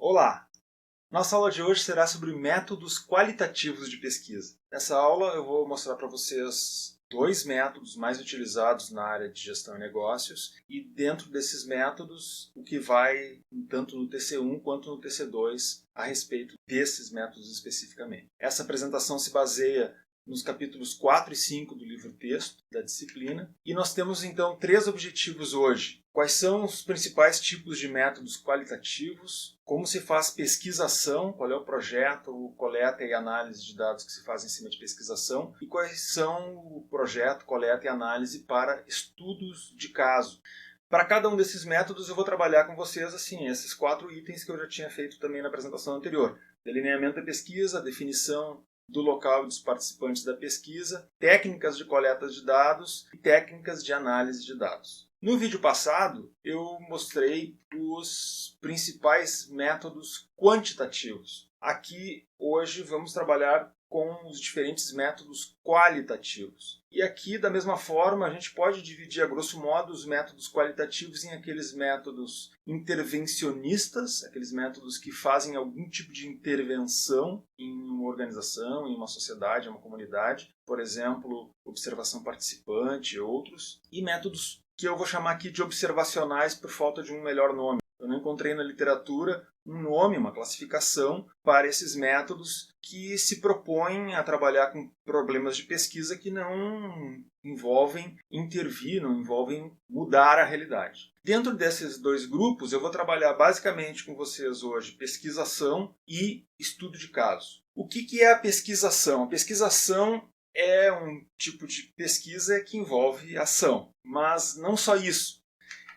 Olá! Nossa aula de hoje será sobre métodos qualitativos de pesquisa. Nessa aula eu vou mostrar para vocês dois métodos mais utilizados na área de gestão e negócios e dentro desses métodos o que vai tanto no TC1 quanto no TC2 a respeito desses métodos especificamente. Essa apresentação se baseia nos capítulos 4 e 5 do livro-texto da disciplina. E nós temos então três objetivos hoje. Quais são os principais tipos de métodos qualitativos? Como se faz pesquisação? Qual é o projeto, coleta e análise de dados que se faz em cima de pesquisação? E quais são o projeto, coleta e análise para estudos de caso? Para cada um desses métodos eu vou trabalhar com vocês assim, esses 4 itens que eu já tinha feito também na apresentação anterior. Delineamento da pesquisa, definição do local e dos participantes da pesquisa, técnicas de coleta de dados e técnicas de análise de dados. No vídeo passado, eu mostrei os principais métodos quantitativos. Aqui, hoje, vamos trabalhar com os diferentes métodos qualitativos. E aqui, da mesma forma, a gente pode dividir, a grosso modo, os métodos qualitativos em aqueles métodos intervencionistas, aqueles métodos que fazem algum tipo de intervenção em uma organização, em uma sociedade, em uma comunidade, por exemplo, observação participante e outros, e métodos que eu vou chamar aqui de observacionais por falta de um melhor nome. Eu não encontrei na literatura um nome, uma classificação para esses métodos que se propõem a trabalhar com problemas de pesquisa que não envolvem intervir, não envolvem mudar a realidade. Dentro desses dois grupos, eu vou trabalhar basicamente com vocês hoje pesquisação e estudo de caso. O que é a pesquisação? A pesquisação é um tipo de pesquisa que envolve ação, mas não só isso.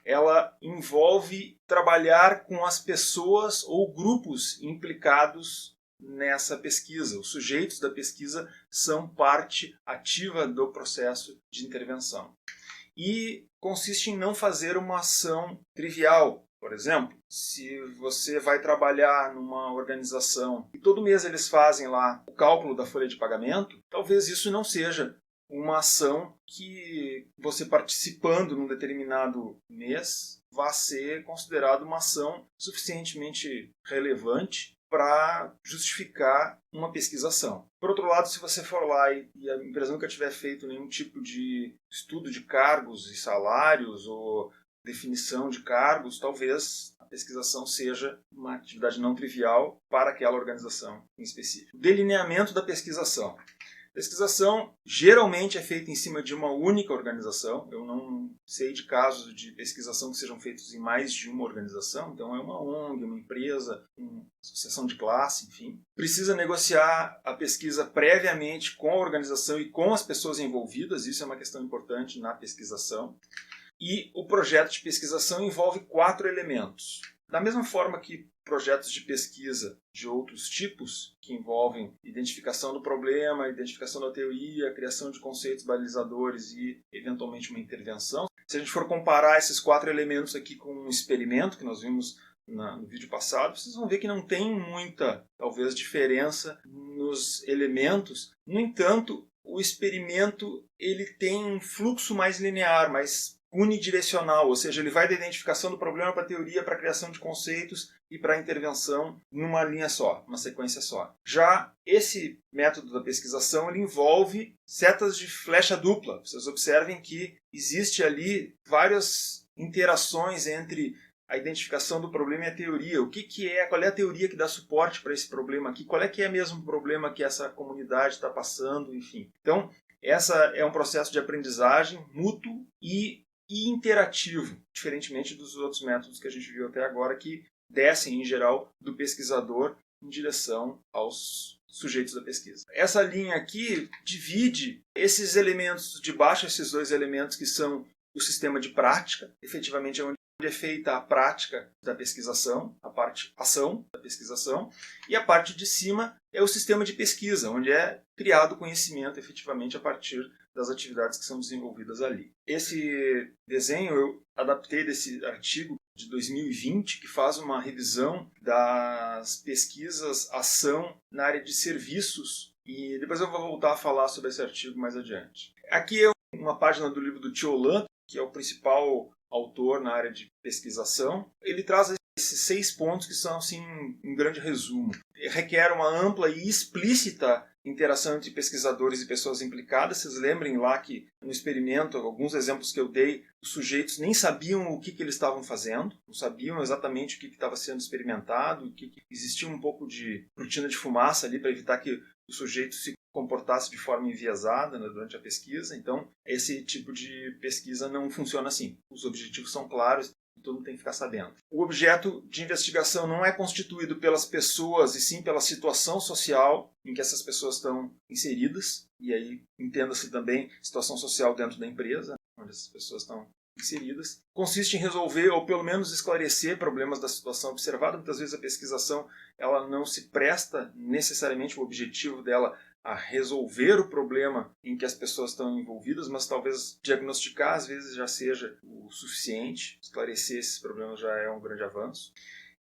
Ela envolve trabalhar com as pessoas ou grupos implicados nessa pesquisa. Os sujeitos da pesquisa são parte ativa do processo de intervenção. E consiste em não fazer uma ação trivial. Por exemplo, se você vai trabalhar numa organização e todo mês eles fazem lá o cálculo da folha de pagamento, talvez isso não seja uma ação que você participando num determinado mês vá ser considerado uma ação suficientemente relevante para justificar uma pesquisação. Por outro lado, se você for lá e a empresa nunca tiver feito nenhum tipo de estudo de cargos e salários ou definição de cargos, talvez a pesquisação seja uma atividade não trivial para aquela organização em específico. Delineamento da pesquisação. Pesquisação geralmente é feita em cima de uma única organização. Eu não sei de casos de pesquisação que sejam feitos em mais de uma organização. Então é uma ONG, uma empresa, uma associação de classe, enfim. Precisa negociar a pesquisa previamente com a organização e com as pessoas envolvidas. Isso é uma questão importante na pesquisação. E o projeto de pesquisação envolve 4 elementos. Da mesma forma que projetos de pesquisa de outros tipos, que envolvem identificação do problema, identificação da teoria, criação de conceitos balizadores e, eventualmente, uma intervenção. Se a gente for comparar esses 4 elementos aqui com um experimento que nós vimos no vídeo passado, vocês vão ver que não tem muita, talvez, diferença nos elementos. No entanto, o experimento ele tem um fluxo mais linear, mais unidirecional, ou seja, ele vai da identificação do problema para a teoria, para a criação de conceitos e para a intervenção numa linha só, uma sequência só. Já esse método da pesquisação ele envolve setas de flecha dupla. Vocês observem que existe ali várias interações entre a identificação do problema e a teoria. Qual é a teoria que dá suporte para esse problema aqui? Qual é que é mesmo o problema que essa comunidade está passando? Enfim. Então, essa é um processo de aprendizagem mútuo e interativo, diferentemente dos outros métodos que a gente viu até agora, que descem, em geral, do pesquisador em direção aos sujeitos da pesquisa. Essa linha aqui divide esses elementos de baixo, esses 2 elementos que são o sistema de prática, efetivamente é onde é feita a prática da pesquisação, a parte ação da pesquisação, e a parte de cima é o sistema de pesquisa, onde é criado conhecimento efetivamente a partir das atividades que são desenvolvidas ali. Esse desenho eu adaptei desse artigo de 2020, que faz uma revisão das pesquisas ação na área de serviços, e depois eu vou voltar a falar sobre esse artigo mais adiante. Aqui é uma página do livro do Tiolan, que é o principal autor na área de pesquisação. Ele traz esses 6 pontos que são, assim, um grande resumo. Requer uma ampla e explícita interação entre pesquisadores e pessoas implicadas. Vocês lembrem lá que no experimento, alguns exemplos que eu dei, os sujeitos nem sabiam o que eles estavam fazendo, não sabiam exatamente o que estava sendo experimentado, existia um pouco de cortina de fumaça ali para evitar que o sujeito se comportasse de forma enviesada, né, durante a pesquisa. Então, esse tipo de pesquisa não funciona assim. Os objetivos são claros, todo mundo tem que ficar sabendo. O objeto de investigação não é constituído pelas pessoas, e sim pela situação social em que essas pessoas estão inseridas, e aí entenda-se também situação social dentro da empresa, onde essas pessoas estão inseridas. Consiste em resolver ou pelo menos esclarecer problemas da situação observada. Muitas vezes a pesquisação ela não se presta necessariamente o objetivo dela a resolver o problema em que as pessoas estão envolvidas, mas talvez diagnosticar às vezes já seja o suficiente. Esclarecer esses problemas já é um grande avanço.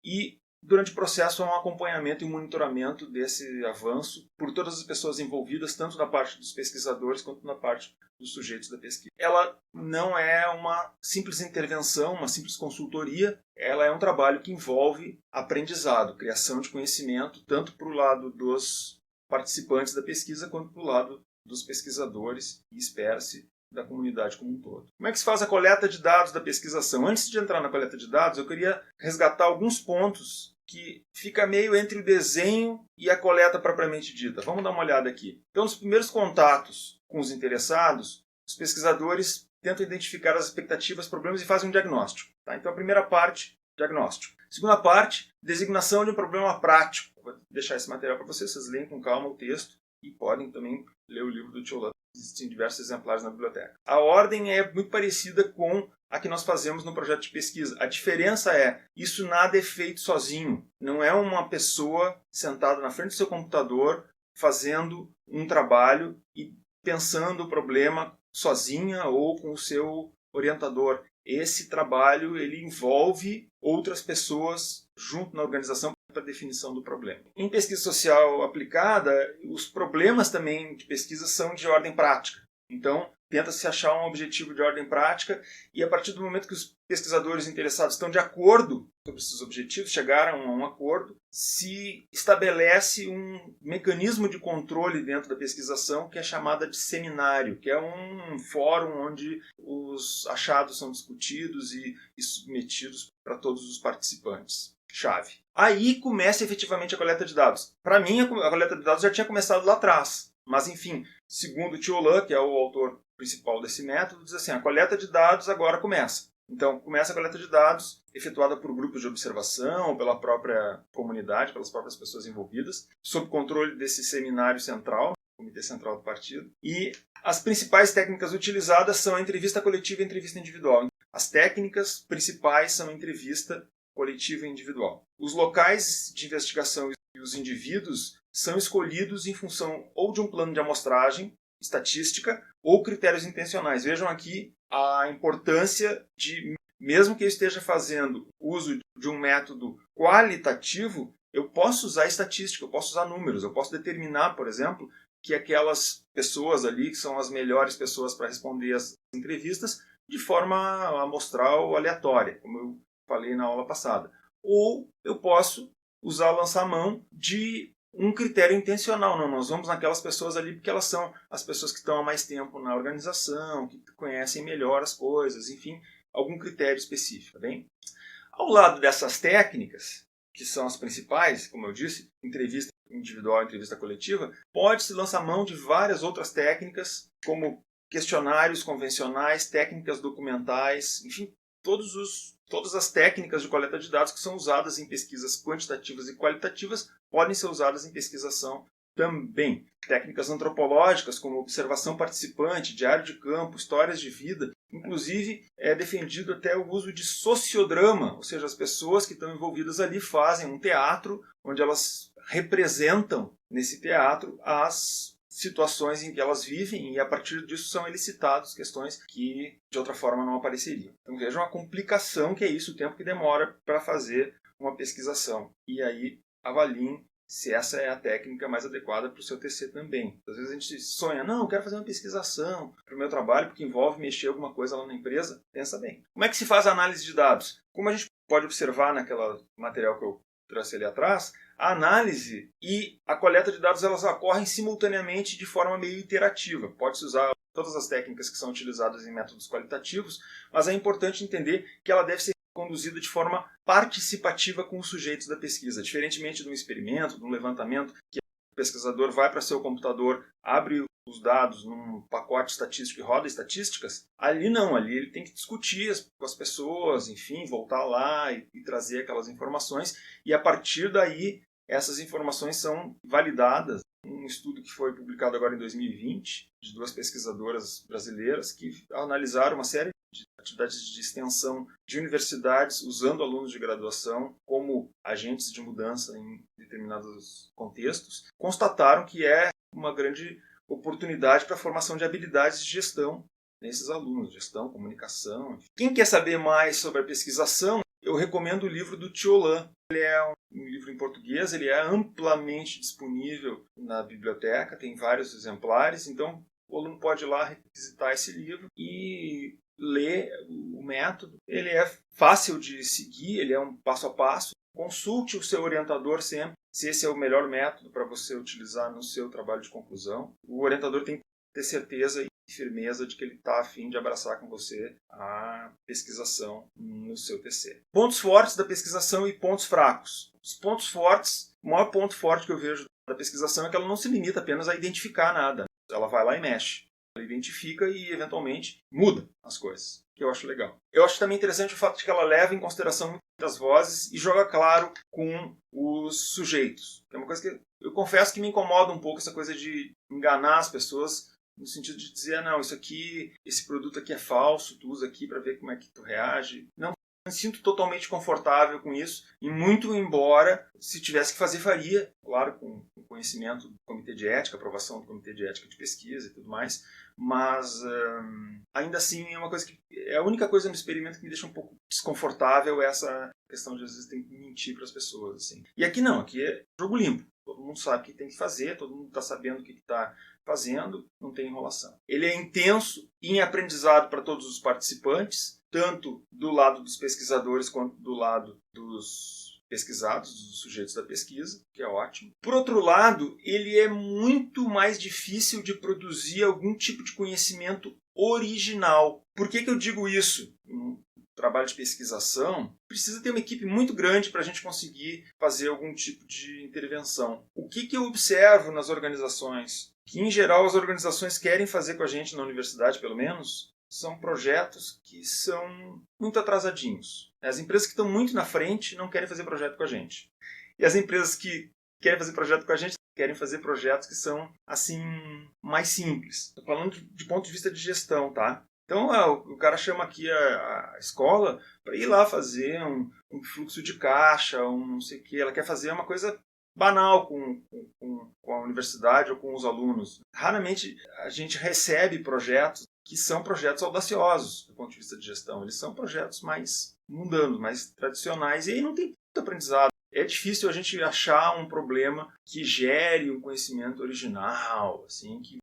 E durante o processo há um acompanhamento e um monitoramento desse avanço por todas as pessoas envolvidas, tanto na parte dos pesquisadores quanto na parte dos sujeitos da pesquisa. Ela não é uma simples intervenção, uma simples consultoria, ela é um trabalho que envolve aprendizado, criação de conhecimento, tanto para o lado dos participantes da pesquisa quanto para o lado dos pesquisadores e, espera-se, da comunidade como um todo. Como é que se faz a coleta de dados da pesquisação? Antes de entrar na coleta de dados, eu queria resgatar alguns pontos que fica meio entre o desenho e a coleta propriamente dita. Vamos dar uma olhada aqui. Então, nos primeiros contatos com os interessados, os pesquisadores tentam identificar as expectativas, problemas e fazem um diagnóstico. Tá? Então, a primeira parte, diagnóstico. Segunda parte, designação de um problema prático. Vou deixar esse material para vocês leem com calma o texto e podem também ler o livro do Tio Lan. Existem diversos exemplares na biblioteca. A ordem é muito parecida com a que nós fazemos no projeto de pesquisa. A diferença é, isso nada é feito sozinho. Não é uma pessoa sentada na frente do seu computador fazendo um trabalho e pensando o problema sozinha ou com o seu orientador. Esse trabalho ele envolve outras pessoas junto na organização para a definição do problema. Em pesquisa social aplicada, os problemas também de pesquisa são de ordem prática. Então, tenta-se achar um objetivo de ordem prática e a partir do momento que os pesquisadores interessados estão de acordo sobre esses objetivos, chegaram a um acordo, se estabelece um mecanismo de controle dentro da pesquisação que é chamada de seminário, que é um fórum onde os achados são discutidos e submetidos para todos os participantes. Chave. Aí começa efetivamente a coleta de dados. Para mim, a coleta de dados já tinha começado lá atrás. Mas, enfim, segundo o Tio Lan, que é o autor principal desse método, diz assim, a coleta de dados agora começa. Então, começa a coleta de dados efetuada por grupos de observação, pela própria comunidade, pelas próprias pessoas envolvidas, sob controle desse seminário central, Comitê Central do Partido. E as principais técnicas utilizadas são a entrevista coletiva e a entrevista individual. As técnicas principais são a entrevista coletiva e individual. Os locais de investigação e os indivíduos são escolhidos em função ou de um plano de amostragem, estatística, ou critérios intencionais. Vejam aqui a importância de, mesmo que eu esteja fazendo uso de um método qualitativo, eu posso usar estatística, eu posso usar números, eu posso determinar, por exemplo, que aquelas pessoas ali, que são as melhores pessoas para responder as entrevistas, de forma amostral ou aleatória, como eu falei na aula passada. Ou eu posso usar lançar mão de um critério intencional. Não, nós vamos naquelas pessoas ali porque elas são as pessoas que estão há mais tempo na organização, que conhecem melhor as coisas, enfim, algum critério específico. Tá bem? Ao lado dessas técnicas, que são as principais, como eu disse, entrevista individual e entrevista coletiva, pode-se lançar mão de várias outras técnicas, como questionários convencionais, técnicas documentais, enfim, todas as técnicas de coleta de dados que são usadas em pesquisas quantitativas e qualitativas podem ser usadas em pesquisação também. Técnicas antropológicas, como observação participante, diário de campo, histórias de vida. Inclusive, é defendido até o uso de sociodrama, ou seja, as pessoas que estão envolvidas ali fazem um teatro onde elas representam, nesse teatro, as situações em que elas vivem e a partir disso são elicitadas questões que de outra forma não apareceriam. Então vejam a complicação que é isso, o tempo que demora para fazer uma pesquisação. E aí avaliem se essa é a técnica mais adequada para o seu TC também. Às vezes a gente sonha, não, eu quero fazer uma pesquisação para o meu trabalho porque envolve mexer alguma coisa lá na empresa. Pensa bem. Como é que se faz a análise de dados? Como a gente pode observar naquele material que eu trouxe ali atrás, a análise e a coleta de dados elas ocorrem simultaneamente de forma meio iterativa. Pode-se usar todas as técnicas que são utilizadas em métodos qualitativos, mas é importante entender que ela deve ser conduzida de forma participativa com os sujeitos da pesquisa, diferentemente de um experimento, de um levantamento, que o pesquisador vai para seu computador, abre os dados num pacote estatístico e roda estatísticas. Ali não, ali ele tem que discutir com as pessoas, enfim, voltar lá e trazer aquelas informações, e a partir daí essas informações são validadas. Um estudo que foi publicado agora em 2020, de 2 pesquisadoras brasileiras que analisaram uma série de atividades de extensão de universidades usando alunos de graduação como agentes de mudança em determinados contextos, constataram que é uma grande oportunidade para a formação de habilidades de gestão nesses alunos, gestão, comunicação. Quem quer saber mais sobre a pesquisação, eu recomendo o livro do Thiolan. Ele é um livro em português, ele é amplamente disponível na biblioteca, tem vários exemplares, então o aluno pode ir lá revisitar esse livro e ler o método. Ele é fácil de seguir, ele é um passo a passo. Consulte o seu orientador sempre, se esse é o melhor método para você utilizar no seu trabalho de conclusão. O orientador tem que ter certeza e firmeza de que ele está a fim de abraçar com você a pesquisação no seu TC. Pontos fortes da pesquisação e pontos fracos. Os pontos fortes, o maior ponto forte que eu vejo da pesquisação é que ela não se limita apenas a identificar nada. Ela vai lá e mexe. Ela identifica e, eventualmente, muda as coisas, que eu acho legal. Eu acho também interessante o fato de que ela leva em consideração muitas vozes e joga claro com os sujeitos. É uma coisa que eu confesso que me incomoda um pouco, essa coisa de enganar as pessoas no sentido de dizer, não, isso aqui, esse produto aqui é falso, tu usa aqui para ver como é que tu reage. Não me sinto totalmente confortável com isso, e muito embora, se tivesse que fazer, faria, claro, com conhecimento do Comitê de Ética, aprovação do Comitê de Ética de Pesquisa e tudo mais, mas ainda assim é uma coisa que é a única coisa no experimento que me deixa um pouco desconfortável, essa questão de às vezes tem que mentir para as pessoas, assim. E aqui não, aqui é jogo limpo. Todo mundo sabe o que tem que fazer, todo mundo está sabendo o que está fazendo, não tem enrolação. Ele é intenso em aprendizado para todos os participantes, tanto do lado dos pesquisadores quanto do lado dos pesquisados, dos sujeitos da pesquisa, que é ótimo. Por outro lado, ele é muito mais difícil de produzir algum tipo de conhecimento original. Por que eu digo isso? Trabalho de pesquisação, precisa ter uma equipe muito grande para a gente conseguir fazer algum tipo de intervenção. O que eu observo nas organizações? Que, em geral, as organizações querem fazer com a gente na universidade, pelo menos, são projetos que são muito atrasadinhos. As empresas que estão muito na frente não querem fazer projeto com a gente. E as empresas que querem fazer projeto com a gente querem fazer projetos que são, assim, mais simples. Estou falando de ponto de vista de gestão, tá? Então, o cara chama aqui a escola para ir lá fazer um fluxo de caixa, um não sei o quê. Ela quer fazer uma coisa banal com a universidade ou com os alunos. Raramente a gente recebe projetos que são projetos audaciosos do ponto de vista de gestão. Eles são projetos mais mundanos, mais tradicionais, e aí não tem muito aprendizado. É difícil a gente achar um problema que gere um conhecimento original, assim, que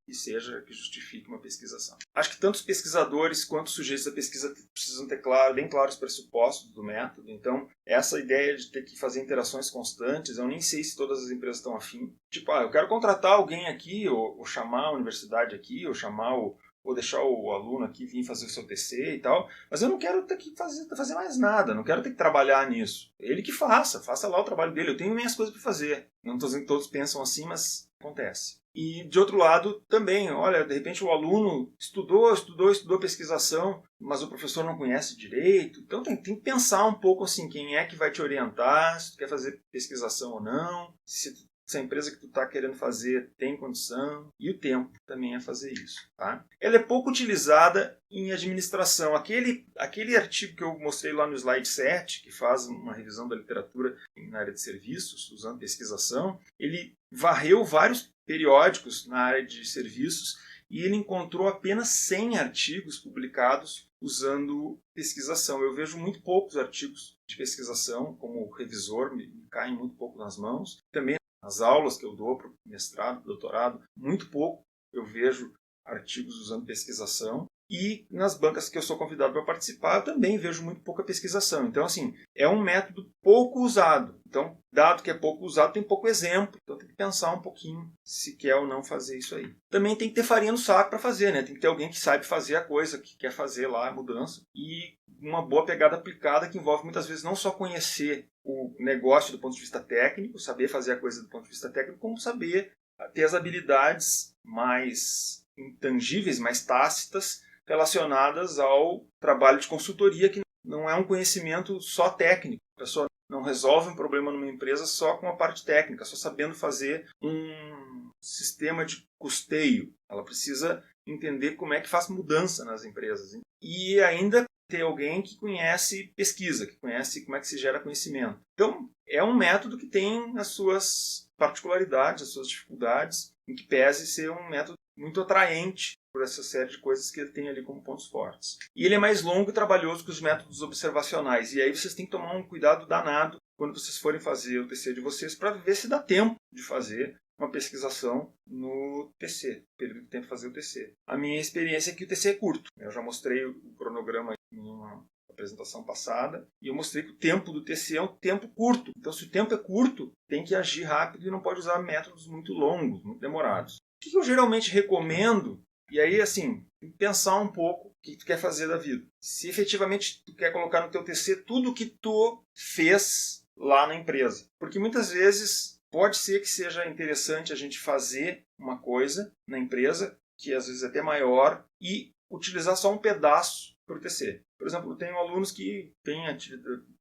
justifique uma pesquisação. Acho que tanto os pesquisadores quanto os sujeitos da pesquisa precisam ter bem claros os pressupostos do método. Então, essa ideia de ter que fazer interações constantes, eu nem sei se todas as empresas estão afim. Tipo, eu quero contratar alguém aqui, ou chamar a universidade aqui, ou deixar o aluno aqui vir fazer o seu TC e tal, mas eu não quero ter que fazer mais nada, não quero ter que trabalhar nisso. Ele que faça lá o trabalho dele, eu tenho minhas coisas para fazer. Não estou dizendo que todos pensam assim, mas acontece. E, de outro lado, também, olha, de repente o aluno estudou pesquisação, mas o professor não conhece direito, então tem que pensar um pouco assim, quem é que vai te orientar, se tu quer fazer pesquisação ou não, se a empresa que tu está querendo fazer tem condição, e o tempo também é fazer isso. Tá? Ela é pouco utilizada em administração. Aquele artigo que eu mostrei lá no slide 7, que faz uma revisão da literatura na área de serviços, usando pesquisação, ele varreu vários periódicos na área de serviços e ele encontrou apenas 100 artigos publicados usando pesquisação. Eu vejo muito poucos artigos de pesquisação, como revisor, me caem muito pouco nas mãos. Também nas aulas que eu dou para o mestrado, doutorado, muito pouco eu vejo artigos usando pesquisação. E nas bancas que eu sou convidado para participar, eu também vejo muito pouca pesquisação. Então, assim, é um método pouco usado. Então, dado que é pouco usado, tem pouco exemplo. Então, tem que pensar um pouquinho se quer ou não fazer isso aí. Também tem que ter farinha no saco para fazer, né? Tem que ter alguém que sabe fazer a coisa, que quer fazer lá a mudança. E uma boa pegada aplicada que envolve muitas vezes não só conhecer o negócio do ponto de vista técnico, saber fazer a coisa do ponto de vista técnico, como saber ter as habilidades mais intangíveis, mais tácitas, relacionadas ao trabalho de consultoria, que não é um conhecimento só técnico. A pessoa não resolve um problema numa empresa só com a parte técnica, só sabendo fazer um sistema de custeio. Ela precisa entender como é que faz mudança nas empresas. E ainda ter alguém que conhece pesquisa, que conhece como é que se gera conhecimento. Então, é um método que tem as suas particularidades, as suas dificuldades, em que pese ser um método muito atraente por essa série de coisas que ele tem ali como pontos fortes. E ele é mais longo e trabalhoso que os métodos observacionais. E aí vocês têm que tomar um cuidado danado quando vocês forem fazer o TC de vocês para ver se dá tempo de fazer uma pesquisação no TC, período que tem para fazer o TC. A minha experiência é que o TC é curto. Eu já mostrei o cronograma em uma apresentação passada e eu mostrei que o tempo do TC é um tempo curto. Então, se o tempo é curto, tem que agir rápido e não pode usar métodos muito longos, muito demorados. O que eu geralmente recomendo? E aí, assim, pensar um pouco o que tu quer fazer da vida. Se efetivamente tu quer colocar no teu TC tudo o que tu fez lá na empresa. Porque muitas vezes pode ser que seja interessante a gente fazer uma coisa na empresa, que às vezes é até maior, e utilizar só um pedaço para o TC. Por exemplo, eu tenho alunos que têm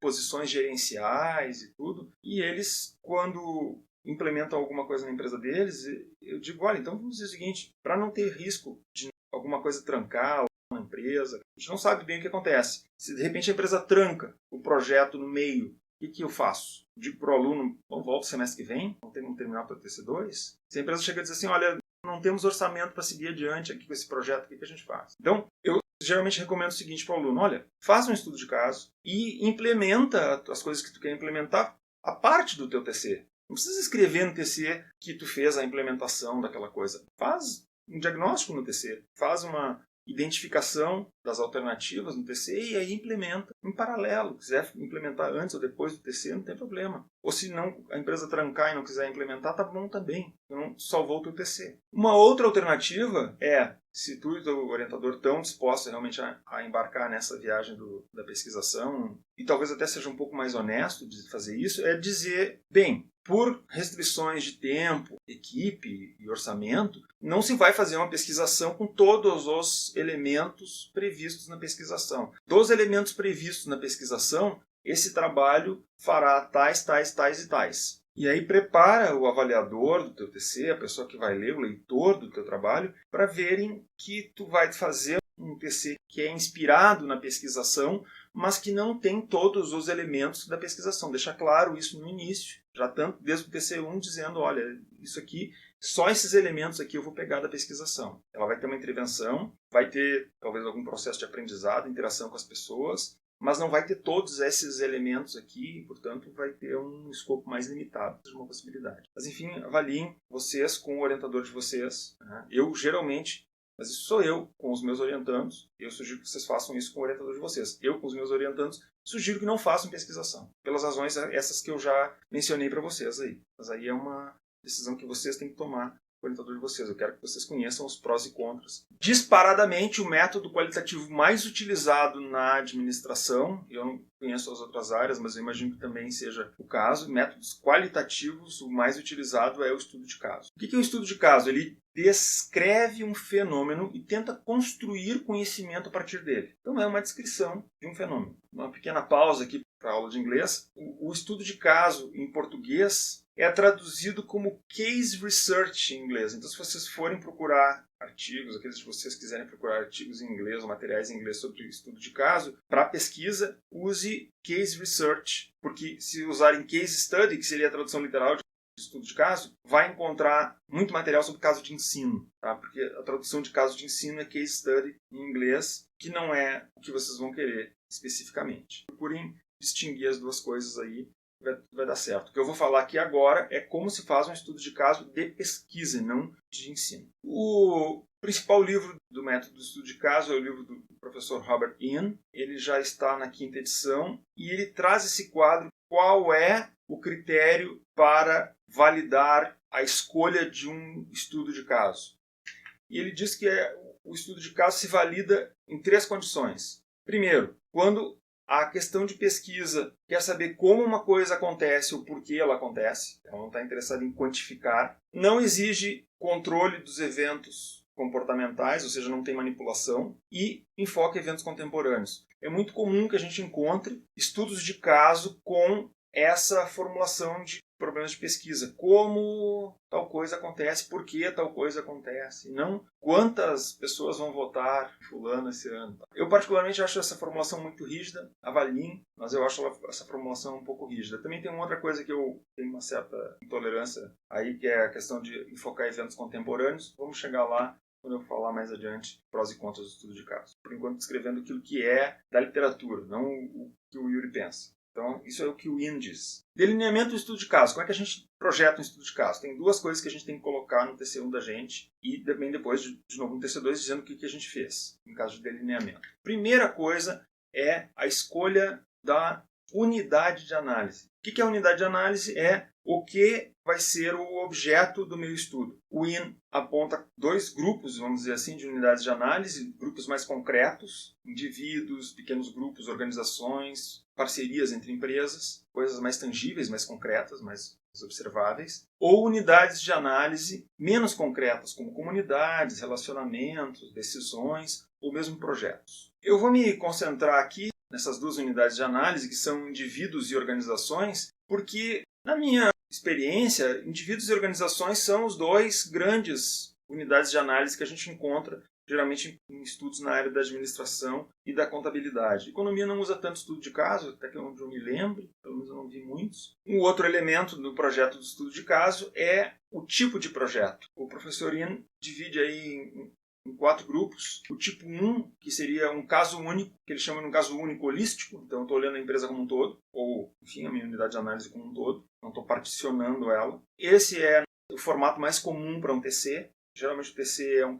posições gerenciais e tudo, e eles, quando implementam alguma coisa na empresa deles, eu digo, olha, então vamos dizer o seguinte, para não ter risco de alguma coisa trancar na empresa, a gente não sabe bem o que acontece. Se de repente a empresa tranca o projeto no meio, o que eu faço? Digo para o aluno, volta o semestre que vem, não tem como terminar para o TC2? Se a empresa chega e diz assim, olha, não temos orçamento para seguir adiante aqui com esse projeto, o que a gente faz? Então, eu geralmente recomendo o seguinte para o aluno, olha, faz um estudo de caso e implementa as coisas que tu quer implementar a parte do teu TC. Não precisa escrever no TC que tu fez a implementação daquela coisa. Faz um diagnóstico no TC, faz uma identificação das alternativas no TC e aí implementa em paralelo. Se quiser implementar antes ou depois do TC, não tem problema. Ou se não, a empresa trancar e não quiser implementar, tá bom também. Não salvou o teu TC. Uma outra alternativa é, se tu e o teu orientador estão dispostos realmente a embarcar nessa viagem da pesquisação, e talvez até seja um pouco mais honesto de fazer isso, é dizer, bem, por restrições de tempo, equipe e orçamento, não se vai fazer uma pesquisação com todos os elementos previstos na pesquisação. Dos elementos previstos na pesquisação, esse trabalho fará tais, tais, tais e tais. E aí prepara o avaliador do teu TC, a pessoa que vai ler, o leitor do teu trabalho, para verem que tu vai fazer um TC que é inspirado na pesquisação, mas que não tem todos os elementos da pesquisação. Deixa claro isso no início, já tanto desde o TC1 dizendo, olha, isso aqui, só esses elementos aqui eu vou pegar da pesquisação. Ela vai ter uma intervenção, vai ter talvez algum processo de aprendizado, interação com as pessoas, mas não vai ter todos esses elementos aqui, e, portanto, vai ter um escopo mais limitado de uma possibilidade. Mas, enfim, avaliem vocês com o orientador de vocês. Né? Eu, geralmente, mas isso sou eu com os meus orientandos, eu sugiro que vocês façam isso com o orientador de vocês. Eu, com os meus orientandos, sugiro que não façam pesquisação, pelas razões essas que eu já mencionei para vocês aí. Mas aí é uma decisão que vocês têm que tomar, o orientador de vocês. Eu quero que vocês conheçam os prós e contras. Disparadamente, o método qualitativo mais utilizado na administração, eu não conheço as outras áreas, mas eu imagino que também seja o caso, métodos qualitativos, o mais utilizado é o estudo de caso. O que é o estudo de caso? Ele descreve um fenômeno e tenta construir conhecimento a partir dele. Então é uma descrição de um fenômeno. Uma pequena pausa aqui para a aula de inglês. O estudo de caso em português é traduzido como case research em inglês. Então, se vocês forem procurar artigos, aqueles de vocês quiserem procurar artigos em inglês ou materiais em inglês sobre estudo de caso, para pesquisa, use case research, porque se usarem case study, que seria a tradução literal de estudo de caso, vai encontrar muito material sobre caso de ensino, tá? Porque a tradução de caso de ensino é case study em inglês, que não é o que vocês vão querer especificamente. Procurem distinguir as duas coisas aí vai dar certo. O que eu vou falar aqui agora é como se faz um estudo de caso de pesquisa, não de ensino. O principal livro do método de estudo de caso é o livro do professor Robert Ian. Ele já está na 5ª edição e ele traz esse quadro: qual é o critério para validar a escolha de um estudo de caso. E ele diz que o estudo de caso se valida em 3 condições. Primeiro, quando a questão de pesquisa quer saber como uma coisa acontece ou por que ela acontece, ela não está interessada em quantificar, não exige controle dos eventos comportamentais, ou seja, não tem manipulação, e enfoca eventos contemporâneos. É muito comum que a gente encontre estudos de caso com essa formulação de problemas de pesquisa. Como tal coisa acontece, por que tal coisa acontece, não quantas pessoas vão votar fulano esse ano. Eu particularmente acho essa formulação muito rígida, avaliem, mas eu acho essa formulação um pouco rígida. Também tem uma outra coisa que eu tenho uma certa intolerância aí, que é a questão de enfocar eventos contemporâneos. Vamos chegar lá quando eu falar mais adiante prós e contras do estudo de caso. Por enquanto, descrevendo aquilo que é da literatura, não o que o Yuri pensa. Então, isso é o que o Ian diz. Delineamento do estudo de caso. Como é que a gente projeta um estudo de caso? Tem 2 coisas que a gente tem que colocar no TC1 da gente e também depois, de novo, no TC2, dizendo o que a gente fez, em caso de delineamento. Primeira coisa é a escolha da unidade de análise. O que é a unidade de análise? É o que vai ser o objeto do meu estudo. O Ian aponta 2 grupos, vamos dizer assim, de unidades de análise, grupos mais concretos, indivíduos, pequenos grupos, organizações, parcerias entre empresas, coisas mais tangíveis, mais concretas, mais observáveis, ou unidades de análise menos concretas, como comunidades, relacionamentos, decisões ou mesmo projetos. Eu vou me concentrar aqui nessas 2 unidades de análise, que são indivíduos e organizações, porque, na minha experiência, indivíduos e organizações são os 2 grandes unidades de análise que a gente encontra geralmente em estudos na área da administração e da contabilidade. Economia não usa tanto estudo de caso, até que eu me lembre, pelo menos eu não vi muitos. Um outro elemento do projeto do estudo de caso é o tipo de projeto. O professor Ian divide aí em 4 grupos. O tipo 1, que seria um caso único, que ele chama de um caso único holístico. Então, eu estou olhando a empresa como um todo, ou, enfim, a minha unidade de análise como um todo. Não estou particionando ela. Esse é o formato mais comum para um TC. Geralmente o TC é um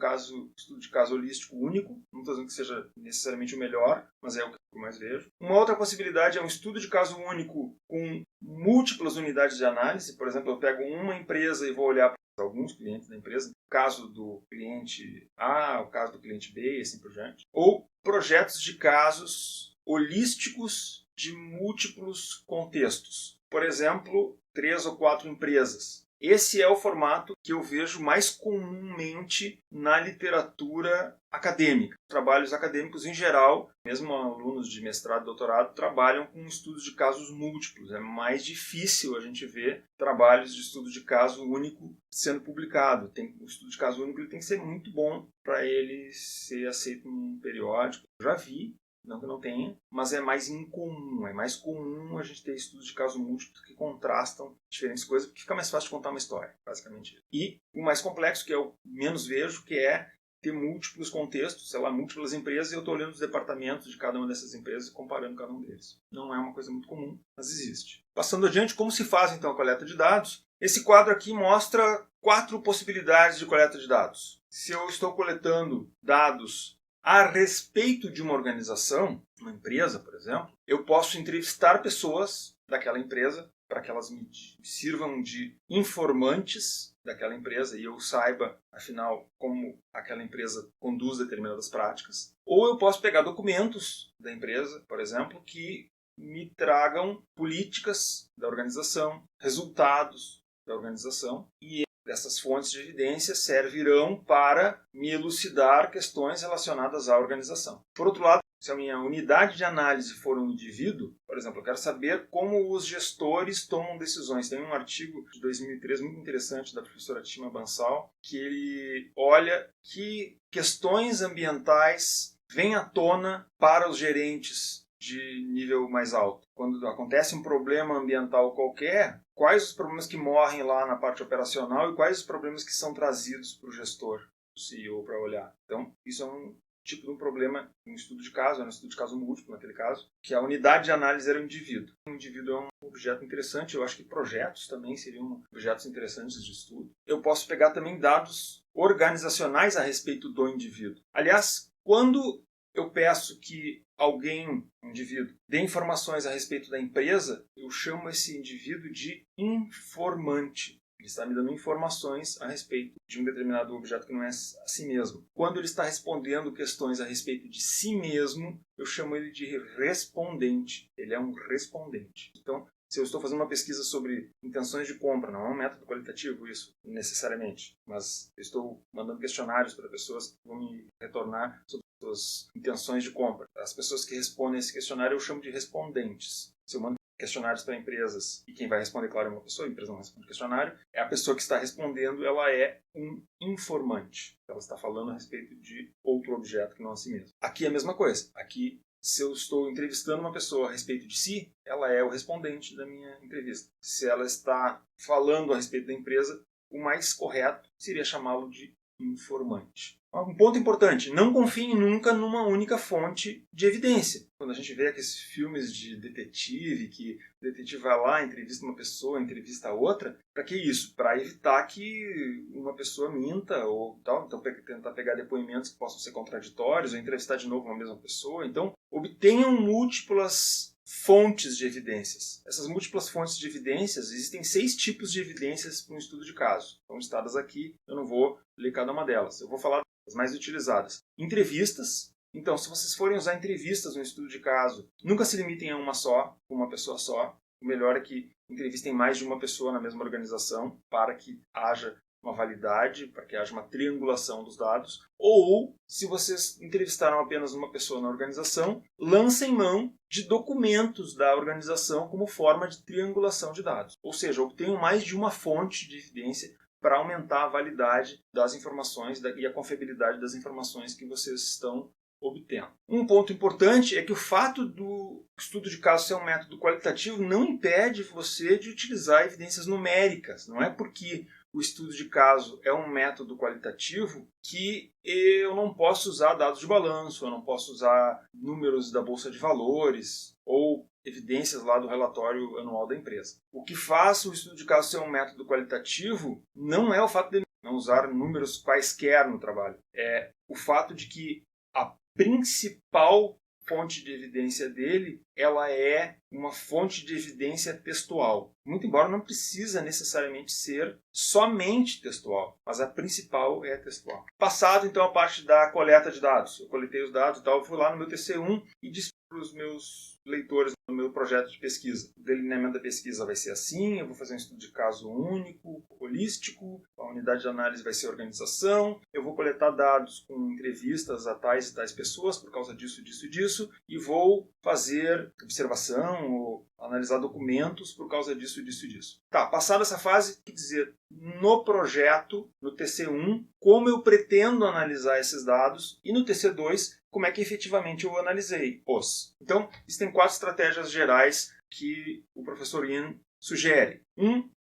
estudo de caso holístico único. Não estou dizendo que seja necessariamente o melhor, mas é o que eu mais vejo. Uma outra possibilidade é um estudo de caso único com múltiplas unidades de análise. Por exemplo, eu pego uma empresa e vou olhar para alguns clientes da empresa, o caso do cliente A, o caso do cliente B e assim por diante. Ou projetos de casos holísticos de múltiplos contextos. Por exemplo, 3 ou 4 empresas. Esse é o formato que eu vejo mais comumente na literatura acadêmica. Trabalhos acadêmicos, em geral, mesmo alunos de mestrado e doutorado, trabalham com estudos de casos múltiplos. É mais difícil a gente ver trabalhos de estudo de caso único sendo publicado. O estudo de caso único ele tem que ser muito bom para ele ser aceito num periódico. Eu já vi. Não que não tenha, mas é mais incomum. É mais comum a gente ter estudos de caso múltiplo que contrastam diferentes coisas, porque fica mais fácil de contar uma história, basicamente. E o mais complexo, que eu menos vejo, que é ter múltiplos contextos, sei lá, múltiplas empresas, e eu estou olhando os departamentos de cada uma dessas empresas e comparando cada um deles. Não é uma coisa muito comum, mas existe. Passando adiante, como se faz então a coleta de dados? Esse quadro aqui mostra 4 possibilidades de coleta de dados. Se eu estou coletando dados a respeito de uma organização, uma empresa, por exemplo, eu posso entrevistar pessoas daquela empresa para que elas me sirvam de informantes daquela empresa e eu saiba, afinal, como aquela empresa conduz determinadas práticas. Ou eu posso pegar documentos da empresa, por exemplo, que me tragam políticas da organização, resultados da organização, e essas fontes de evidência servirão para me elucidar questões relacionadas à organização. Por outro lado, se a minha unidade de análise for um indivíduo, por exemplo, eu quero saber como os gestores tomam decisões. Tem um artigo de 2003 muito interessante da professora Tima Bansal, que ele olha que questões ambientais vêm à tona para os gerentes de nível mais alto. Quando acontece um problema ambiental qualquer, quais os problemas que morrem lá na parte operacional e quais os problemas que são trazidos para o gestor, o CEO, para olhar. Então, isso é um tipo de um problema em um estudo de caso, era um estudo de caso múltiplo naquele caso, que a unidade de análise era o indivíduo. O indivíduo é um objeto interessante, eu acho que projetos também seriam objetos interessantes de estudo. Eu posso pegar também dados organizacionais a respeito do indivíduo. Aliás, quando eu peço que alguém, um indivíduo, dê informações a respeito da empresa, eu chamo esse indivíduo de informante. Ele está me dando informações a respeito de um determinado objeto que não é a si mesmo. Quando ele está respondendo questões a respeito de si mesmo, eu chamo ele de respondente. Ele é um respondente. Então, se eu estou fazendo uma pesquisa sobre intenções de compra, não é um método qualitativo isso, necessariamente, mas eu estou mandando questionários para pessoas que vão me retornar sobre suas intenções de compra. As pessoas que respondem esse questionário eu chamo de respondentes. Se eu mando questionários para empresas e quem vai responder, claro, é uma pessoa, a empresa não responde questionário, é a pessoa que está respondendo, ela é um informante. Ela está falando a respeito de outro objeto que não a si mesmo. Aqui é a mesma coisa. Aqui, se eu estou entrevistando uma pessoa a respeito de si, ela é o respondente da minha entrevista. Se ela está falando a respeito da empresa, o mais correto seria chamá-lo de informante. Um ponto importante, não confie nunca numa única fonte de evidência. Quando a gente vê aqueles filmes de detetive, que o detetive vai lá, entrevista uma pessoa, entrevista a outra, para que isso? Para evitar que uma pessoa minta ou tal, então tentar pegar depoimentos que possam ser contraditórios ou entrevistar de novo uma mesma pessoa. Então, obtenham múltiplas fontes de evidências. Essas múltiplas fontes de evidências, existem 6 tipos de evidências para um estudo de caso. Estão listadas aqui, eu não vou ler cada uma delas. Eu vou falar das mais utilizadas. Entrevistas. Então, se vocês forem usar entrevistas no estudo de caso, nunca se limitem a uma só, uma pessoa só. O melhor é que entrevistem mais de uma pessoa na mesma organização para que haja uma validade, para que haja uma triangulação dos dados. Ou, se vocês entrevistaram apenas uma pessoa na organização, lancem mão de documentos da organização como forma de triangulação de dados. Ou seja, obtenham mais de uma fonte de evidência para aumentar a validade das informações e a confiabilidade das informações que vocês estão obtendo. Um ponto importante é que o fato do estudo de caso ser um método qualitativo não impede você de utilizar evidências numéricas. Não é porque o estudo de caso é um método qualitativo que eu não posso usar dados de balanço, eu não posso usar números da Bolsa de Valores ou evidências lá do relatório anual da empresa. O que faz o estudo de caso ser um método qualitativo não é o fato de não usar números quaisquer no trabalho. É o fato de que a principal fonte de evidência dele, ela é uma fonte de evidência textual. Muito embora não precisa necessariamente ser somente textual, mas a principal é textual. Passado, então, a parte da coleta de dados. Eu coletei os dados e tal, fui lá no meu TC1 e disse para os meus leitores no meu projeto de pesquisa. O delineamento da pesquisa vai ser assim, eu vou fazer um estudo de caso único, holístico, a unidade de análise vai ser organização, eu vou coletar dados com entrevistas a tais e tais pessoas por causa disso, disso e disso, e vou fazer observação ou analisar documentos por causa disso, disso e disso. Tá, passada essa fase, quer dizer, no projeto, no TC1, como eu pretendo analisar esses dados, e no TC2, como é que efetivamente eu analisei os. Então, existem 4 estratégias gerais que o professor Ian sugere.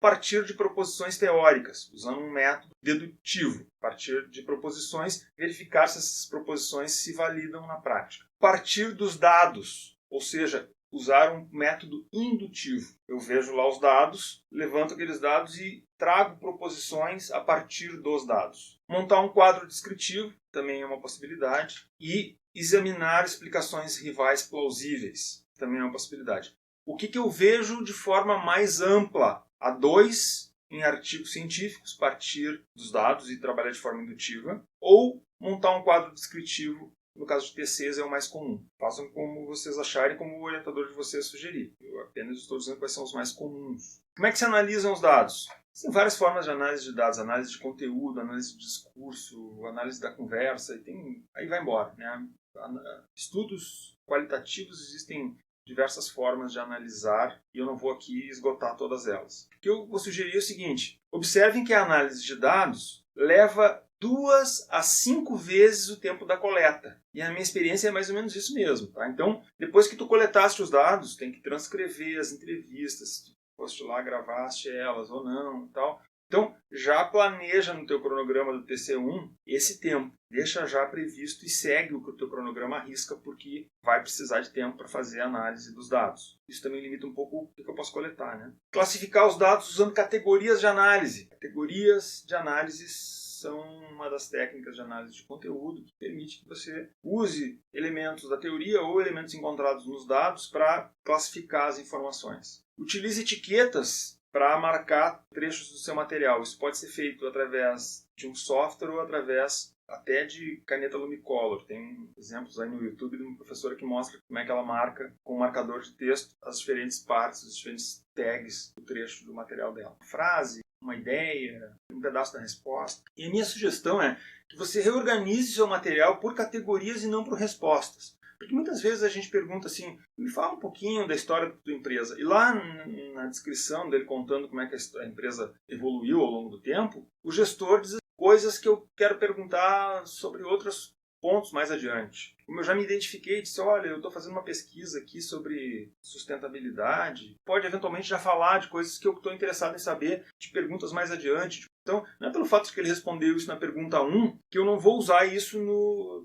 Partir de proposições teóricas, usando um método dedutivo. Partir de proposições, verificar se essas proposições se validam na prática. Partir dos dados, ou seja, usar um método indutivo. Eu vejo lá os dados, levanto aqueles dados e trago proposições a partir dos dados. Montar um quadro descritivo também é uma possibilidade. E examinar explicações rivais plausíveis também é uma possibilidade. O que eu vejo de forma mais ampla? A 2 em artigos científicos, partir dos dados e trabalhar de forma indutiva. Ou montar um quadro descritivo. No caso de TCs é o mais comum. Façam como vocês acharem, como o orientador de vocês sugerir. Eu apenas estou dizendo quais são os mais comuns. Como é que se analisam os dados? Tem várias formas de análise de dados. Análise de conteúdo, análise de discurso, análise da conversa. E aí vai embora. Né? Estudos qualitativos existem diversas formas de analisar e eu não vou aqui esgotar todas elas. O que eu vou sugerir é o seguinte. Observem que a análise de dados leva 2 a 5 vezes o tempo da coleta. E a minha experiência é mais ou menos isso mesmo. Tá? Então, depois que tu coletaste os dados, tem que transcrever as entrevistas, se tu foste lá, gravaste elas ou não. Tal. Então, já planeja no teu cronograma do TC1 esse tempo. Deixa já previsto e segue o que o teu cronograma arrisca, porque vai precisar de tempo para fazer a análise dos dados. Isso também limita um pouco o que eu posso coletar, né? Classificar os dados usando categorias de análise. Categorias de análise são uma das técnicas de análise de conteúdo que permite que você use elementos da teoria ou elementos encontrados nos dados para classificar as informações. Utilize etiquetas para marcar trechos do seu material. Isso pode ser feito através de um software ou através até de caneta Lumicolor. Tem exemplos aí no YouTube de uma professora que mostra como é que ela marca com um marcador de texto as diferentes partes, os diferentes tags do trecho do material dela. Frase, uma ideia, um pedaço da resposta. E a minha sugestão é que você reorganize seu material por categorias e não por respostas. Porque muitas vezes a gente pergunta assim, me fala um pouquinho da história da tua empresa. E lá na descrição dele contando como é que a empresa evoluiu ao longo do tempo, o gestor diz coisas que eu quero perguntar sobre outros pontos mais adiante. Como eu já me identifiquei, disse, olha, eu estou fazendo uma pesquisa aqui sobre sustentabilidade. Pode eventualmente já falar de coisas que eu estou interessado em saber, de perguntas mais adiante. Então, não é pelo fato de que ele respondeu isso na pergunta 1, que eu não vou usar isso no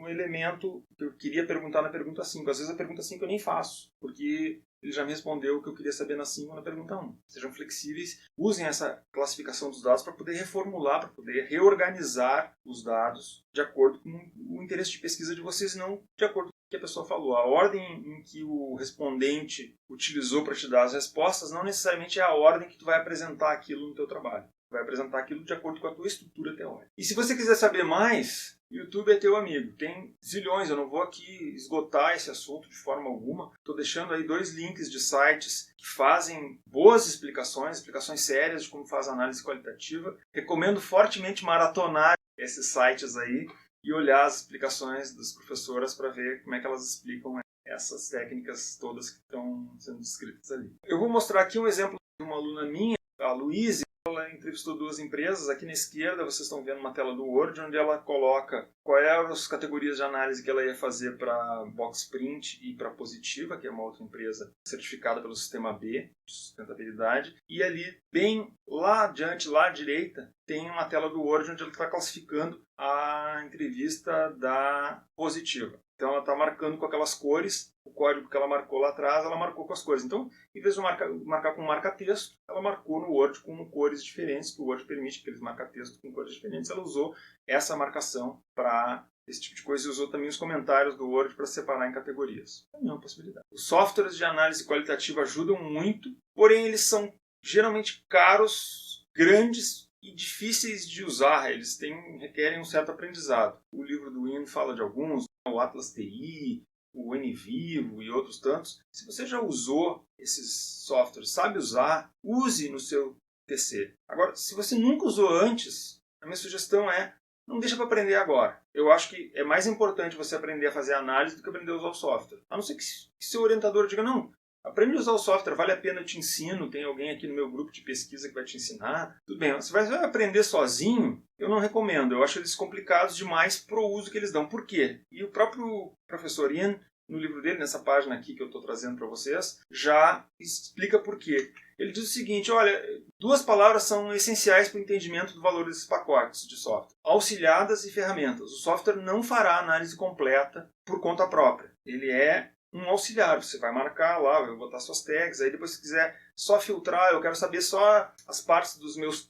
elemento que eu queria perguntar na pergunta 5. Às vezes a pergunta 5 eu nem faço, porque ele já me respondeu o que eu queria saber na 5 na pergunta 1. Sejam flexíveis, usem essa classificação dos dados para poder reformular, para poder reorganizar os dados de acordo com o interesse de pesquisa de vocês, não de acordo com o que a pessoa falou. A ordem em que o respondente utilizou para te dar as respostas não necessariamente é a ordem que tu vai apresentar aquilo no teu trabalho. Vai apresentar aquilo de acordo com a tua estrutura teórica. E se você quiser saber mais, o YouTube é teu amigo. Tem zilhões, eu não vou aqui esgotar esse assunto de forma alguma. Estou deixando aí 2 links de sites que fazem boas explicações sérias de como faz a análise qualitativa. Recomendo fortemente maratonar esses sites aí e olhar as explicações das professoras para ver como é que elas explicam essas técnicas todas que estão sendo descritas ali. Eu vou mostrar aqui um exemplo de uma aluna minha, a Luíse. Ela entrevistou 2 empresas. Aqui na esquerda vocês estão vendo uma tela do Word onde ela coloca quais eram as categorias de análise que ela ia fazer para Boxprint e para Positiva, que é uma outra empresa certificada pelo Sistema B de sustentabilidade. E ali, bem lá adiante, lá à direita, tem uma tela do Word onde ela está classificando a entrevista da Positiva. Então ela está marcando com aquelas cores, o código que ela marcou lá atrás, ela marcou com as cores. Então, em vez de marcar com marca-texto, ela marcou no Word com cores diferentes, que o Word permite aqueles marca-texto com cores diferentes. Ela usou essa marcação para esse tipo de coisa e usou também os comentários do Word para separar em categorias. É uma possibilidade. Os softwares de análise qualitativa ajudam muito, porém eles são geralmente caros, grandes e difíceis de usar. Eles requerem um certo aprendizado. O livro do Ian fala de alguns, o Atlas TI, o NVivo e outros tantos. Se você já usou esses softwares, sabe usar, use no seu TC. Agora, se você nunca usou antes, a minha sugestão é não deixa para aprender agora. Eu acho que é mais importante você aprender a fazer análise do que aprender a usar o software. A não ser que seu orientador diga, não, aprende a usar o software, vale a pena, eu te ensino, tem alguém aqui no meu grupo de pesquisa que vai te ensinar. Tudo bem, você vai aprender sozinho, eu não recomendo. Eu acho eles complicados demais para o uso que eles dão. Por quê? E o próprio professor Ian, no livro dele, nessa página aqui que eu estou trazendo para vocês, já explica por quê. Ele diz o seguinte, olha, 2 palavras são essenciais para o entendimento do valor desses pacotes de software. Auxiliadas e ferramentas. O software não fará análise completa por conta própria. Ele é um auxiliar. Você vai marcar lá, vai botar suas tags, aí depois se quiser só filtrar, eu quero saber só as partes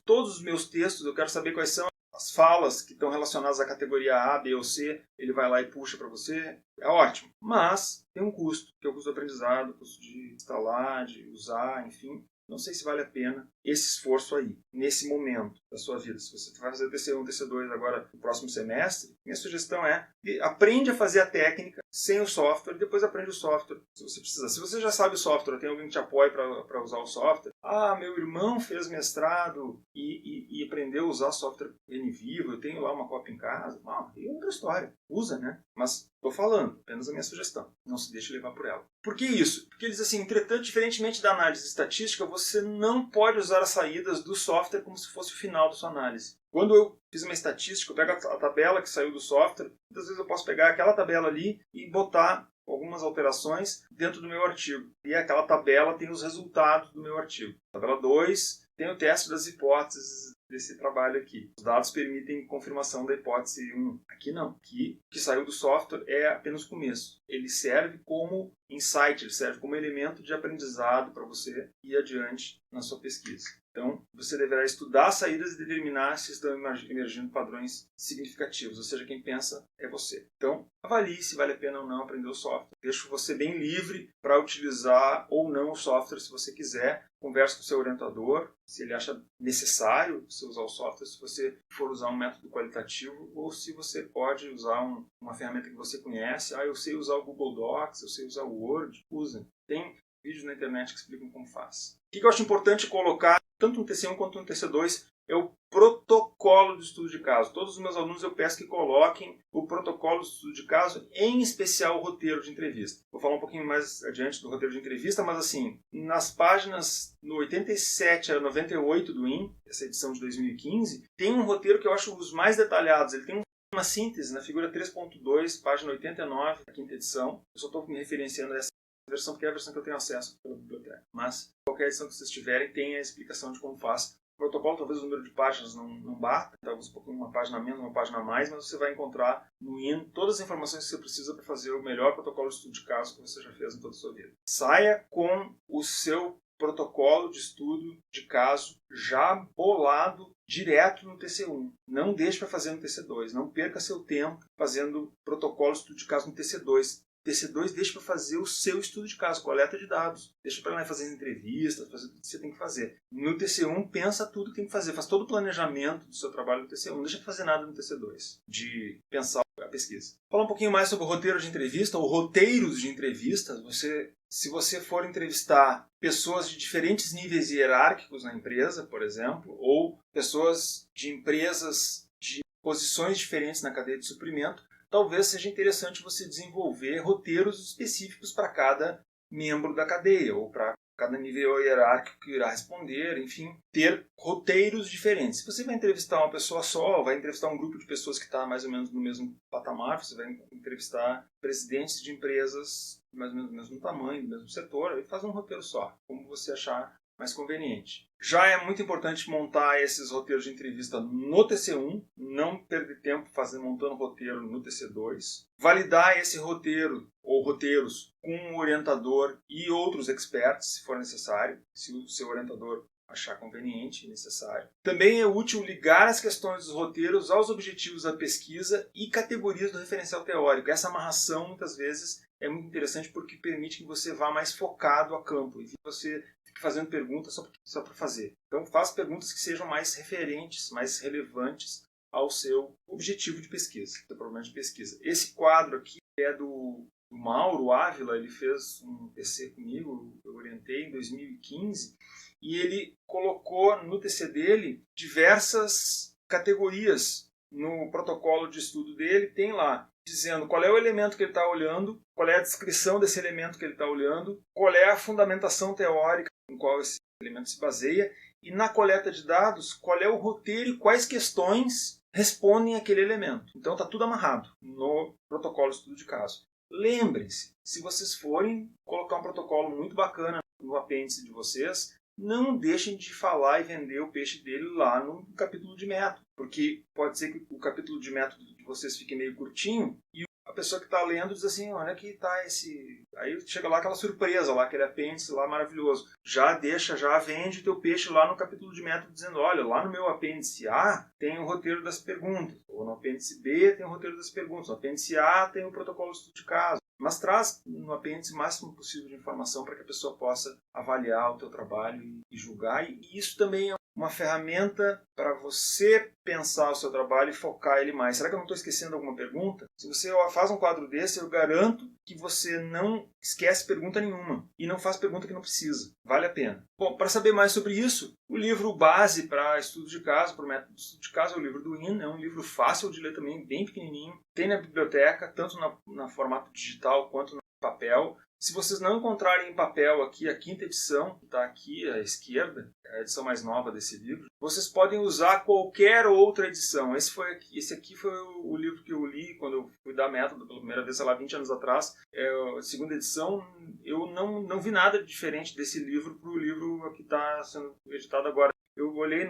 todos os meus textos, eu quero saber quais são as falas que estão relacionadas à categoria A, B ou C, ele vai lá e puxa para você. É ótimo. Mas tem um custo, que é o custo do aprendizado, o custo de instalar, de usar, enfim. Não sei se vale a pena esse esforço aí, nesse momento da sua vida. Se você vai fazer TC1, TC2 agora no próximo semestre, minha sugestão é aprende a fazer a técnica sem o software, depois aprende o software se você precisar. Se você já sabe o software, tem alguém que te apoie para usar o software. Ah, meu irmão fez mestrado e aprendeu a usar software NVivo, eu tenho lá uma cópia em casa. Ah, é outra história. Usa, né? Mas estou falando, apenas a minha sugestão. Não se deixe levar por ela. Por que isso? Porque eles assim, entretanto, diferentemente da análise estatística, você não pode usar as saídas do software como se fosse o final da sua análise. Quando eu fiz uma estatística, eu pego a tabela que saiu do software, muitas vezes eu posso pegar aquela tabela ali e botar algumas alterações dentro do meu artigo. E aquela tabela tem os resultados do meu artigo. Tabela 2 tem o teste das hipóteses desse trabalho aqui. Os dados permitem confirmação da hipótese 1. Aqui não. Aqui, o que saiu do software é apenas o começo. Ele serve como insight, ele serve como elemento de aprendizado para você ir adiante na sua pesquisa. Então, você deverá estudar as saídas e determinar se estão emergindo padrões significativos, ou seja, quem pensa é você. Então, avalie se vale a pena ou não aprender o software. Deixo você bem livre para utilizar ou não o software se você quiser. Converse com o seu orientador, se ele acha necessário você usar o software, se você for usar um método qualitativo, ou se você pode usar uma ferramenta que você conhece. Eu sei usar o Google Docs, eu sei usar o Word, usem. Tem vídeos na internet que explicam como faz. O que eu acho importante colocar, tanto no TC1 quanto no TC2, é o protocolo de estudo de caso. Todos os meus alunos eu peço que coloquem o protocolo de estudo de caso, em especial o roteiro de entrevista. Vou falar um pouquinho mais adiante do roteiro de entrevista, mas assim, nas páginas no 87 a 98 do IN, essa edição de 2015, tem um roteiro que eu acho os mais detalhados. Ele tem uma síntese na figura 3.2, página 89, da quinta edição. Eu só estou me referenciando a essa versão porque é a versão que eu tenho acesso pela biblioteca. Mas qualquer edição que vocês tiverem tem a explicação de como faz. O protocolo, talvez o número de páginas não bata, talvez um pouquinho, uma página menos, uma página a mais, mas você vai encontrar no IN todas as informações que você precisa para fazer o melhor protocolo de estudo de caso que você já fez em toda a sua vida. Saia com o seu protocolo de estudo de caso já bolado direto no TC1. Não deixe para fazer no TC2. Não perca seu tempo fazendo protocolo de estudo de caso no TC2. TC2 deixa para fazer o seu estudo de caso, coleta de dados. Deixa para fazer entrevistas, fazer tudo que você tem que fazer. No TC1, pensa tudo que tem que fazer. Faz todo o planejamento do seu trabalho no TC1. Não deixa para fazer nada no TC2, de pensar a pesquisa. Falar um pouquinho mais sobre o roteiro de entrevista, ou roteiros de entrevistas. Se você for entrevistar pessoas de diferentes níveis hierárquicos na empresa, por exemplo, ou pessoas de empresas de posições diferentes na cadeia de suprimento, talvez seja interessante você desenvolver roteiros específicos para cada membro da cadeia, ou para cada nível hierárquico que irá responder, enfim, ter roteiros diferentes. Se você vai entrevistar uma pessoa só, vai entrevistar um grupo de pessoas que está mais ou menos no mesmo patamar, você vai entrevistar presidentes de empresas mais ou menos do mesmo tamanho, do mesmo setor, aí faz um roteiro só, como você achar mais conveniente. Já é muito importante montar esses roteiros de entrevista no TC1, não perder tempo montando roteiro no TC2. Validar esse roteiro ou roteiros com um orientador e outros experts, se for necessário, se o seu orientador achar conveniente e necessário. Também é útil ligar as questões dos roteiros aos objetivos da pesquisa e categorias do referencial teórico. Essa amarração, muitas vezes, é muito interessante porque permite que você vá mais focado a campo e que você fique fazendo perguntas só para fazer. Então, faça perguntas que sejam mais referentes, mais relevantes ao seu objetivo de pesquisa, seu problema de pesquisa. Esse quadro aqui é do Mauro Ávila, ele fez um TC comigo, eu orientei em 2015, e ele colocou no TC dele diversas categorias no protocolo de estudo dele, tem lá dizendo qual é o elemento que ele está olhando, qual é a descrição desse elemento que ele está olhando, qual é a fundamentação teórica em qual esse elemento se baseia, e na coleta de dados, qual é o roteiro e quais questões respondem àquele elemento. Então está tudo amarrado no protocolo de estudo de caso. Lembrem-se, se vocês forem colocar um protocolo muito bacana no apêndice de vocês, não deixem de falar e vender o peixe dele lá no capítulo de método, porque pode ser que o capítulo de método de vocês fique meio curtinho e a pessoa que está lendo diz assim, olha que está esse... Aí chega lá aquela surpresa, lá, aquele apêndice lá maravilhoso. Já vende o teu peixe lá no capítulo de método dizendo, olha, lá no meu apêndice A tem o roteiro das perguntas, ou no apêndice B tem o roteiro das perguntas, no apêndice A tem o protocolo de estudo de caso. Mas traz no apêndice o máximo possível de informação para que a pessoa possa avaliar o teu trabalho e julgar. E isso também é uma ferramenta para você pensar o seu trabalho e focar ele mais. Será que eu não estou esquecendo alguma pergunta? Se você faz um quadro desse, eu garanto que você não esquece pergunta nenhuma e não faz pergunta que não precisa. Vale a pena. Bom, para saber mais sobre isso, o livro base para estudo de caso, para o método de estudo de caso, é o livro do IN. É um livro fácil de ler também, bem pequenininho. Tem na biblioteca, tanto na formato digital quanto no papel. Se vocês não encontrarem em papel aqui a quinta edição, que está aqui à esquerda, é a edição mais nova desse livro, vocês podem usar qualquer outra edição. Esse aqui foi o livro que eu li quando eu fui dar método pela primeira vez, sei lá, 20 anos atrás. A segunda edição, eu não vi nada diferente desse livro para o livro que está sendo editado agora. Eu olhei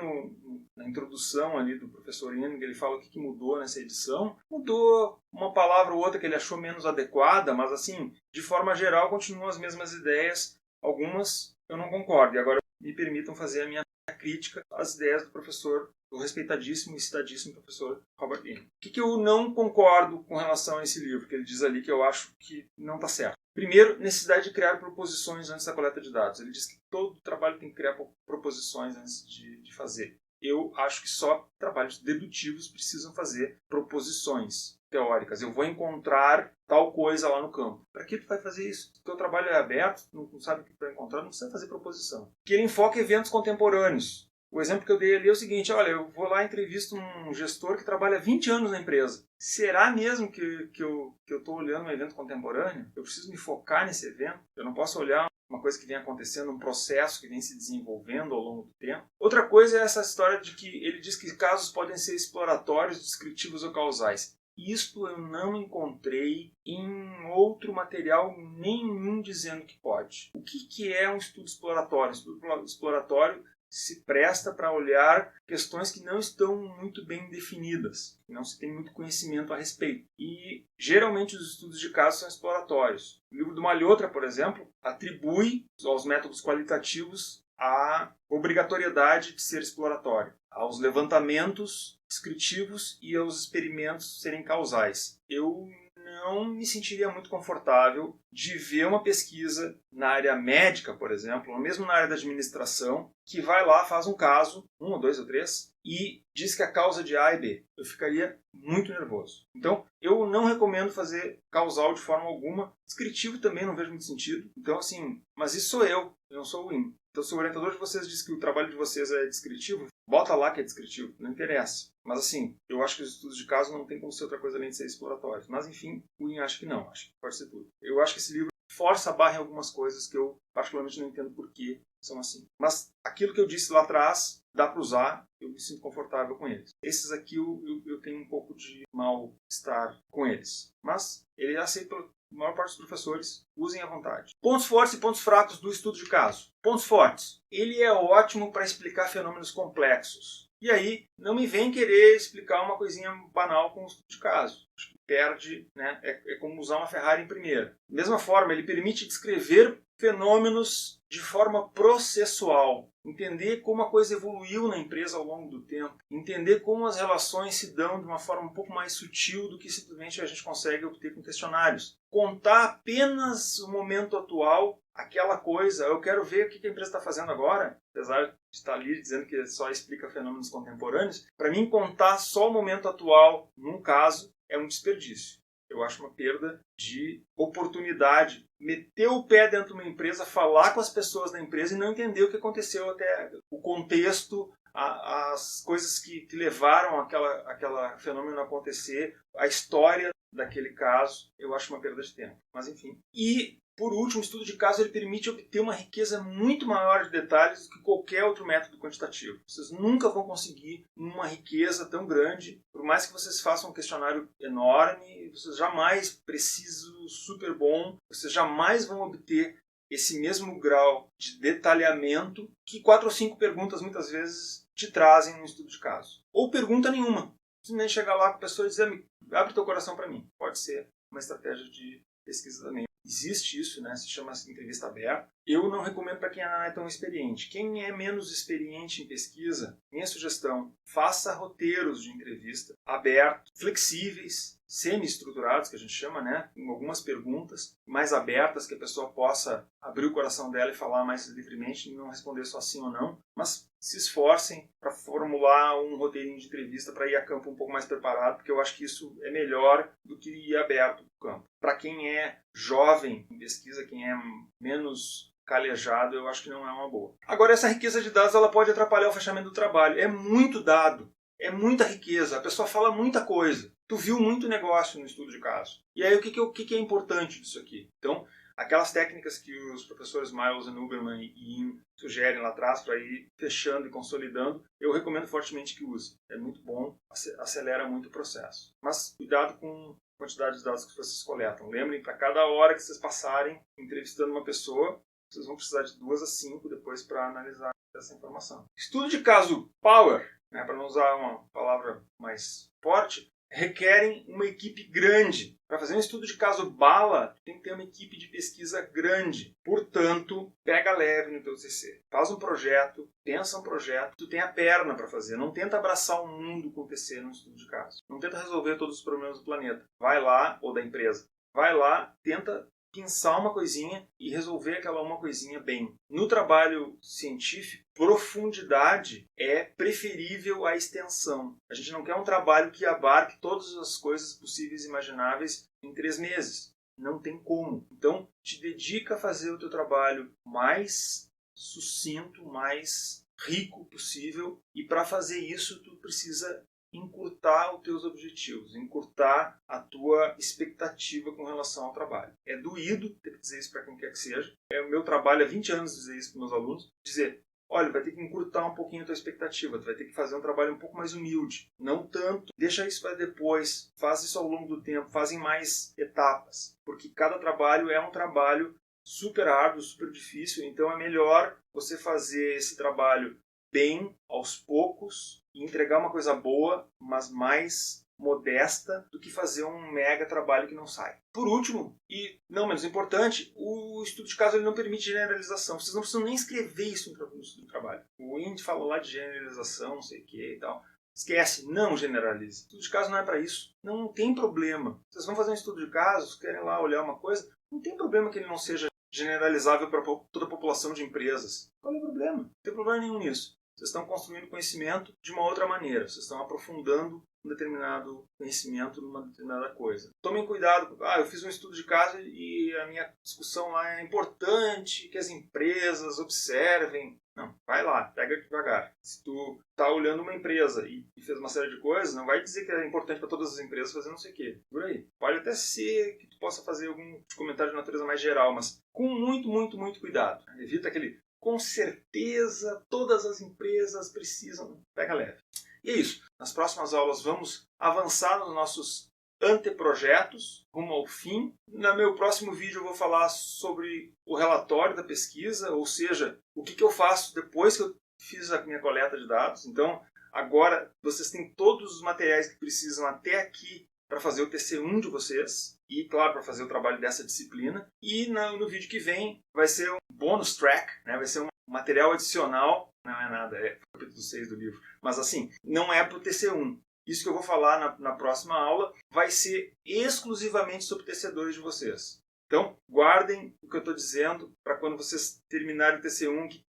na introdução ali do professor Inning, ele fala o que mudou nessa edição. Mudou uma palavra ou outra que ele achou menos adequada, mas assim, de forma geral, continuam as mesmas ideias. Algumas eu não concordo. E agora me permitam fazer a minha crítica às ideias do respeitadíssimo e citadíssimo professor Robert Inning. O que eu não concordo com relação a esse livro, que ele diz ali que eu acho que não está certo? Primeiro, necessidade de criar proposições antes da coleta de dados. Ele diz que todo trabalho tem que criar proposições antes de fazer. Eu acho que só trabalhos dedutivos precisam fazer proposições teóricas. Eu vou encontrar tal coisa lá no campo. Para que tu vai fazer isso? O teu trabalho é aberto, não sabe o que tu vai encontrar, não precisa fazer proposição. Que ele enfoca eventos contemporâneos. O exemplo que eu dei ali é o seguinte, olha, eu vou lá e entrevisto um gestor que trabalha 20 anos na empresa. Será mesmo que eu estou olhando um evento contemporâneo? Eu preciso me focar nesse evento? Eu não posso olhar uma coisa que vem acontecendo, um processo que vem se desenvolvendo ao longo do tempo? Outra coisa é essa história de que ele diz que casos podem ser exploratórios, descritivos ou causais. Isto eu não encontrei em outro material nenhum dizendo que pode. O que é um estudo exploratório? Um estudo exploratório se presta para olhar questões que não estão muito bem definidas, não se tem muito conhecimento a respeito. E, geralmente, os estudos de caso são exploratórios. O livro do Malhotra, por exemplo, atribui aos métodos qualitativos a obrigatoriedade de ser exploratório, aos levantamentos descritivos e aos experimentos serem causais. Eu não me sentiria muito confortável de ver uma pesquisa na área médica, por exemplo, ou mesmo na área da administração, que vai lá, faz um caso, 1 ou 2 ou 3, e diz que a causa de A e B. Eu ficaria muito nervoso. Então, eu não recomendo fazer causal de forma alguma. Descritivo também não vejo muito sentido. Então, assim, mas isso sou eu não sou o IN. Então, se o orientador de vocês diz que o trabalho de vocês é descritivo, bota lá que é descritivo, não interessa. Mas assim, eu acho que os estudos de caso não tem como ser outra coisa além de ser exploratórios. Mas enfim, o IN acha que não, acho que pode ser tudo. Eu acho que esse livro força a barra em algumas coisas que eu particularmente não entendo por que são assim. Mas aquilo que eu disse lá atrás, dá para usar, eu me sinto confortável com eles. Esses aqui eu tenho um pouco de mal-estar com eles. Mas ele é aceito pela maior parte dos professores, usem à vontade. Pontos fortes e pontos fracos do estudo de caso. Pontos fortes. Ele é ótimo para explicar fenômenos complexos. E aí, não me vem querer explicar uma coisinha banal com o estudo de caso. Acho que perde, né? É como usar uma Ferrari em primeira. Da mesma forma, ele permite descrever fenômenos de forma processual. Entender como a coisa evoluiu na empresa ao longo do tempo. Entender como as relações se dão de uma forma um pouco mais sutil do que simplesmente a gente consegue obter com questionários. Contar apenas o momento atual, aquela coisa. Eu quero ver o que a empresa está fazendo agora, apesar de estar ali dizendo que só explica fenômenos contemporâneos. Para mim, contar só o momento atual, num caso, é um desperdício. Eu acho uma perda de oportunidade. Meter o pé dentro de uma empresa, falar com as pessoas da empresa e não entender o que aconteceu até o contexto, as coisas que levaram aquela fenômeno a acontecer, a história daquele caso, eu acho uma perda de tempo. Mas enfim. E, por último, o estudo de caso ele permite obter uma riqueza muito maior de detalhes do que qualquer outro método quantitativo. Vocês nunca vão conseguir uma riqueza tão grande, por mais que vocês façam um questionário enorme, vocês jamais precisam super bom, vocês jamais vão obter esse mesmo grau de detalhamento que 4 ou 5 perguntas muitas vezes te trazem no estudo de caso. Ou pergunta nenhuma. Simplesmente chegar lá com a pessoa e dizer, abre teu coração para mim. Pode ser uma estratégia de pesquisa também. Existe isso, né? Se chama entrevista aberta. Eu não recomendo para quem não é tão experiente. Quem é menos experiente em pesquisa, minha sugestão, faça roteiros de entrevista abertos, flexíveis, semi-estruturados, que a gente chama, né? Com algumas perguntas mais abertas, que a pessoa possa abrir o coração dela e falar mais livremente, e não responder só sim ou não. Mas se esforcem para formular um roteirinho de entrevista para ir a campo um pouco mais preparado, porque eu acho que isso é melhor do que ir aberto para o campo. Para quem é jovem em pesquisa, quem é menos calejado, eu acho que não é uma boa. Agora, essa riqueza de dados ela pode atrapalhar o fechamento do trabalho. É muito dado, é muita riqueza, a pessoa fala muita coisa. Tu viu muito negócio no estudo de caso. E aí, o que é importante disso aqui? Então, aquelas técnicas que os professores Miles, Huberman e Yin sugerem lá atrás para ir fechando e consolidando, eu recomendo fortemente que use. É muito bom, acelera muito o processo. Mas cuidado com a quantidade de dados que vocês coletam. Lembrem, para cada hora que vocês passarem entrevistando uma pessoa, vocês vão precisar de 2 a 5 depois para analisar essa informação. Estudo de caso Power, né, para não usar uma palavra mais forte, requerem uma equipe grande. Para fazer um estudo de caso bala, tem que ter uma equipe de pesquisa grande. Portanto, pega leve no teu TCC. Faz um projeto, pensa um projeto, tu tem a perna para fazer. Não tenta abraçar o mundo com o TCC no estudo de caso. Não tenta resolver todos os problemas do planeta. Vai lá, ou da empresa. Vai lá, tenta pensar uma coisinha e resolver aquela uma coisinha bem. No trabalho científico, profundidade é preferível à extensão. A gente não quer um trabalho que abarque todas as coisas possíveis e imagináveis em 3 meses. Não tem como. Então, te dedica a fazer o teu trabalho mais sucinto, mais rico possível, e para fazer isso tu precisa encurtar os teus objetivos, encurtar a tua expectativa com relação ao trabalho. É doído ter que dizer isso para quem quer que seja. É o meu trabalho há 20 anos dizer isso para meus alunos, dizer, olha, vai ter que encurtar um pouquinho a tua expectativa, tu vai ter que fazer um trabalho um pouco mais humilde, não tanto, deixa isso para depois, faz isso ao longo do tempo, faz em mais etapas, porque cada trabalho é um trabalho super árduo, super difícil, então é melhor você fazer esse trabalho bem, aos poucos, e entregar uma coisa boa, mas mais modesta, do que fazer um mega trabalho que não sai. Por último, e não menos importante, o estudo de caso ele não permite generalização. Vocês não precisam nem escrever isso no estudo de trabalho. O Indy fala lá de generalização, não sei o que e tal. Esquece, não generalize. Estudo de caso não é para isso. Não tem problema. Vocês vão fazer um estudo de casos, querem lá olhar uma coisa, não tem problema que ele não seja generalizável para toda a população de empresas. Qual é o problema? Não tem problema nenhum nisso. Vocês estão construindo conhecimento de uma outra maneira. Vocês estão aprofundando um determinado conhecimento numa determinada coisa. Tomem cuidado. Eu fiz um estudo de caso e a minha discussão lá é importante que as empresas observem. Não, vai lá, pega devagar. Se tu está olhando uma empresa e fez uma série de coisas, não vai dizer que é importante para todas as empresas fazer não sei o quê. Por aí. Pode até ser que tu possa fazer algum comentário de natureza mais geral, mas com muito, muito, muito cuidado. Evita aquele com certeza todas as empresas precisam. Pega leve. E é isso. Nas próximas aulas vamos avançar nos nossos anteprojetos rumo ao fim. No meu próximo vídeo eu vou falar sobre o relatório da pesquisa, ou seja, o que eu faço depois que eu fiz a minha coleta de dados. Então, agora vocês têm todos os materiais que precisam até aqui para fazer o TC1 de vocês e, claro, para fazer o trabalho dessa disciplina. E no vídeo que vem vai ser um bonus track, né? Vai ser um material adicional, não é nada, é o capítulo 6 do livro, mas assim, não é para o TC1. Isso que eu vou falar na próxima aula vai ser exclusivamente sobre o TC2 de vocês. Então, guardem o que eu estou dizendo para quando vocês terminarem o TC1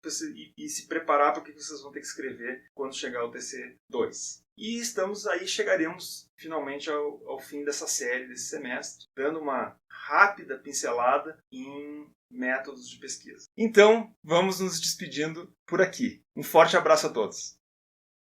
e se preparar para o que vocês vão ter que escrever quando chegar o TC2. E chegaremos finalmente ao fim dessa série, desse semestre, dando uma rápida pincelada em métodos de pesquisa. Então, vamos nos despedindo por aqui. Um forte abraço a todos.